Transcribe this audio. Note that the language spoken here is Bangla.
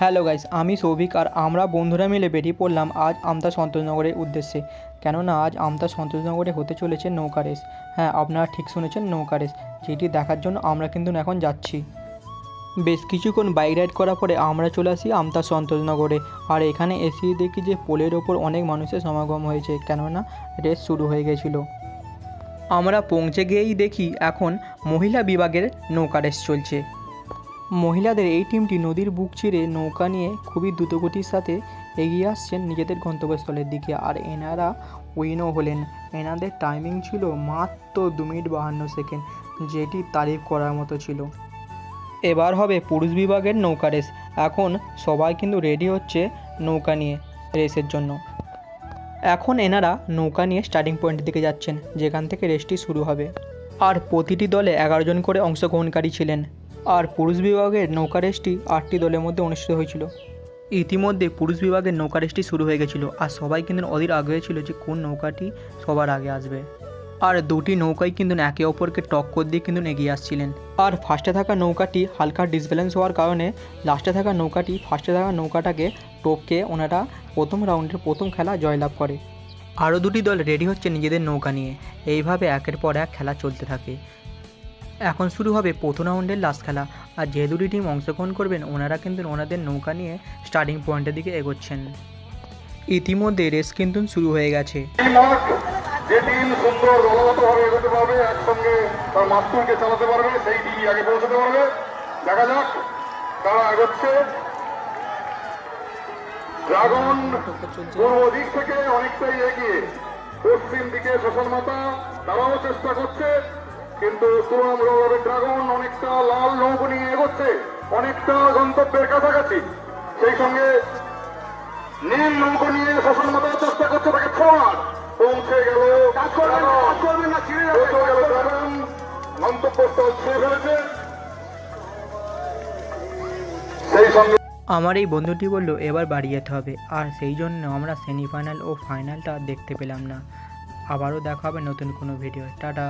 হ্যালো গাইস, আমি সৌভিক আর আমরা বন্ধুরা মিলে বেরিয়ে পড়লাম আজ আমতা সন্তোষনগরের উদ্দেশ্যে। কেননা আজ আমতা সন্তোষনগরে হতে চলেছে নৌকা রেস। হ্যাঁ, আপনারা ঠিক শুনেছেন, নৌকা রেস, যেটি দেখার জন্য আমরা কিন্তু এখন যাচ্ছি। বেশ কিছুক্ষণ বাইক রাইড করার পরে আমরা চলে আসি আমতা সন্তোষনগরে। আর এখানে এসে দেখি যে পোলের ওপর অনেক মানুষের সমাগম হয়েছে, কেননা রেস শুরু হয়ে গেছিলো। আমরা পৌঁছে গিয়েই দেখি এখন মহিলা বিভাগের নৌকা রেস চলছে। মহিলাদের এই টিমটি নদীর বুক চিরে নৌকা নিয়ে খুবই দ্রুতগতির সাথে এগিয়ে আসছেন নিজেদের গন্তব্যস্থলের দিকে। আর এনারা উইনও হলেন। এনাদের টাইমিং ছিল মাত্র 2 মিনিট 52 সেকেন্ড, যেটি তারিফ করার মতো ছিল। এবার হবে পুরুষ বিভাগের নৌকা রেস। এখন সবাই কিন্তু রেডি হচ্ছে নৌকা নিয়ে রেসের জন্য। এখন এনারা নৌকা নিয়ে স্টার্টিং পয়েন্টের দিকে যাচ্ছেন, যেখান থেকে রেসটি শুরু হবে। আর প্রতিটি দলে 11 জন করে অংশগ্রহণকারী ছিলেন। আর পুরুষ বিভাগের নৌকা রেসটি 8টি দলের মধ্যে অনুষ্ঠিত হয়েছিল। ইতিমধ্যে পুরুষ বিভাগের নৌকা রেসটি শুরু হয়ে গেছিলো। আর সবাই কিন্তু অধীর আগ্রহে ছিল যে কোন নৌকাটি সবার আগে আসবে। আর দুটি নৌকাই কিন্তু একে অপরকে টক্কর দিয়ে কিন্তু এগিয়ে আসছিলেন। আর ফার্স্টে থাকা নৌকাটি হালকা ডিসব্যালেন্স হওয়ার কারণে লাস্টে থাকা নৌকাটি ফার্স্টে থাকা নৌকাটাকে টপকে ওনারা প্রথম রাউন্ডের প্রথম খেলা জয়লাভ করে। আরও দুটি দল রেডি হচ্ছে নিজেদের নৌকা নিয়ে। এইভাবে একের পর এক খেলা চলতে থাকে। এখন শুরু হবে প্রথম রাউন্ডের লাস্ট খেলা। আর যে দুটি টিম অংশগ্রহণ করবেন ওনারা কিন্তু ওনাদের নৌকা নিয়ে স্টার্টিং পয়েন্টের দিকে এগোচ্ছেন। ইতিমধ্যে রেস কিন্তু শুরু হয়ে গেছে। যে টিম সুন্দর দলগতভাবে এগোতে পারবে, একসঙ্গে তার মাস্তুলকে চালাতে পারবে, সেই টিমই আগে পৌঁছতে পারবে। দেখা যাক তারা এগোচ্ছে। ড্রাগন পূর্ব দিক থেকে অনেকটাই এগিয়ে, পশ্চিম দিকে শ্মশানমাতা তারাও চেষ্টা করছে, কিন্তু তুলনামূলকভাবে ড্রাগন অনেকটা লাল নৌকো নিয়ে এগোচ্ছে, অনেকটা গন্তব্যের কাছাকাছি। সেই সঙ্গে নীল নৌকো নিয়ে শ্মশানমাতা চেষ্টা করছে তাকে ছোঁয়ার, পৌঁছে গেল ড্রাগন, গন্তব্যস্থল ছুঁয়ে ফেলেছে। সেই সঙ্গে আমার এই বন্ধুটি বলল এবার বাড়ি যেতে হবে। আর সেই জন্য আমরা সেমিফাইনাল ও ফাইনালটা দেখতে পেলাম না। আবারও দেখা হবে নতুন কোনো ভিডিও। টাটা।